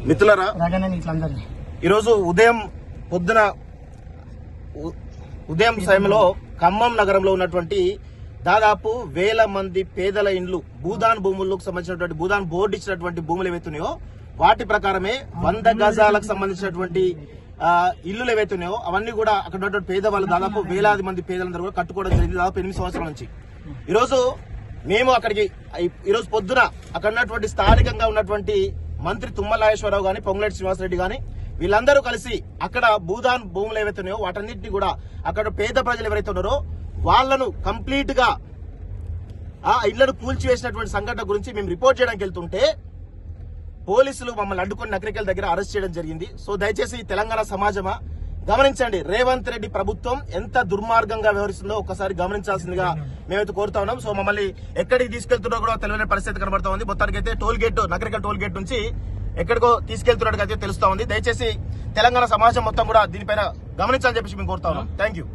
మిత్రులారా, ఈరోజు ఉదయం సమయంలో ఖమ్మం నగరంలో ఉన్నటువంటి దాదాపు 1000 మంది పేదల ఇండ్లు భూదాన్ భూములకు సంబంధించినటువంటి భూదాన్ బోర్డు ఇచ్చినటువంటి భూములు ఏవైతున్నాయో వాటి ప్రకారమే 100 గజాలకు సంబంధించినటువంటి ఇల్లులు ఏవైతున్నాయో అవన్నీ కూడా అక్కడ ఉన్నటువంటి పేదవాళ్ళు దాదాపు వేలాది మంది పేదలందరూ కూడా కట్టుకోవడం జరిగింది దాదాపు 8 సంవత్సరాల నుంచి. ఈరోజు మేము అక్కడికి ఈరోజు పొద్దున అక్కడ ఉన్నటువంటి స్థానికంగా ఉన్నటువంటి మంత్రి తుమ్మల నాగేశ్వరరావు గాని, పొంగులేటి శ్రీనివాసరెడ్డి గాని వీళ్ళందరూ కలిసి అక్కడ భూదాన్ భూములు ఏవైతున్నాయో వాటన్నింటినీ కూడా అక్కడ పేద ప్రజలు ఎవరైతే ఉన్నారో వాళ్లను కంప్లీట్ గా ఆ ఇళ్లను కూల్చివేసినటువంటి సంఘటన గురించి మేము రిపోర్ట్ చేయడానికి వెళ్తుంటే పోలీసులు మమ్మల్ని అడ్డుకొని నకరికల దగ్గర అరెస్ట్ చేయడం జరిగింది. సో దయచేసి తెలంగాణ సమాజమా గమనించండి, రేవంత్ రెడ్డి ప్రభుత్వం ఎంత దుర్మార్గంగా వ్యవహరిస్తుందో ఒక్కసారి గమనించాల్సిందిగా మేమైతే కోరుతా ఉన్నాం. సో మమ్మల్ని ఎక్కడికి తీసుకెళ్తున్నారో కూడా తెలియని పరిస్థితి కనబడతా ఉంది. మొత్తానికైతే toll gate Nakrekal toll gate నుంచి ఎక్కడికో తీసుకెళ్తున్నట్టుగా అయితే తెలుస్తా ఉంది. దయచేసి తెలంగాణ సమాజం మొత్తం కూడా దీనిపైన గమనించాలని చెప్పేసి మేము కోరుతా ఉన్నాం. Thank you.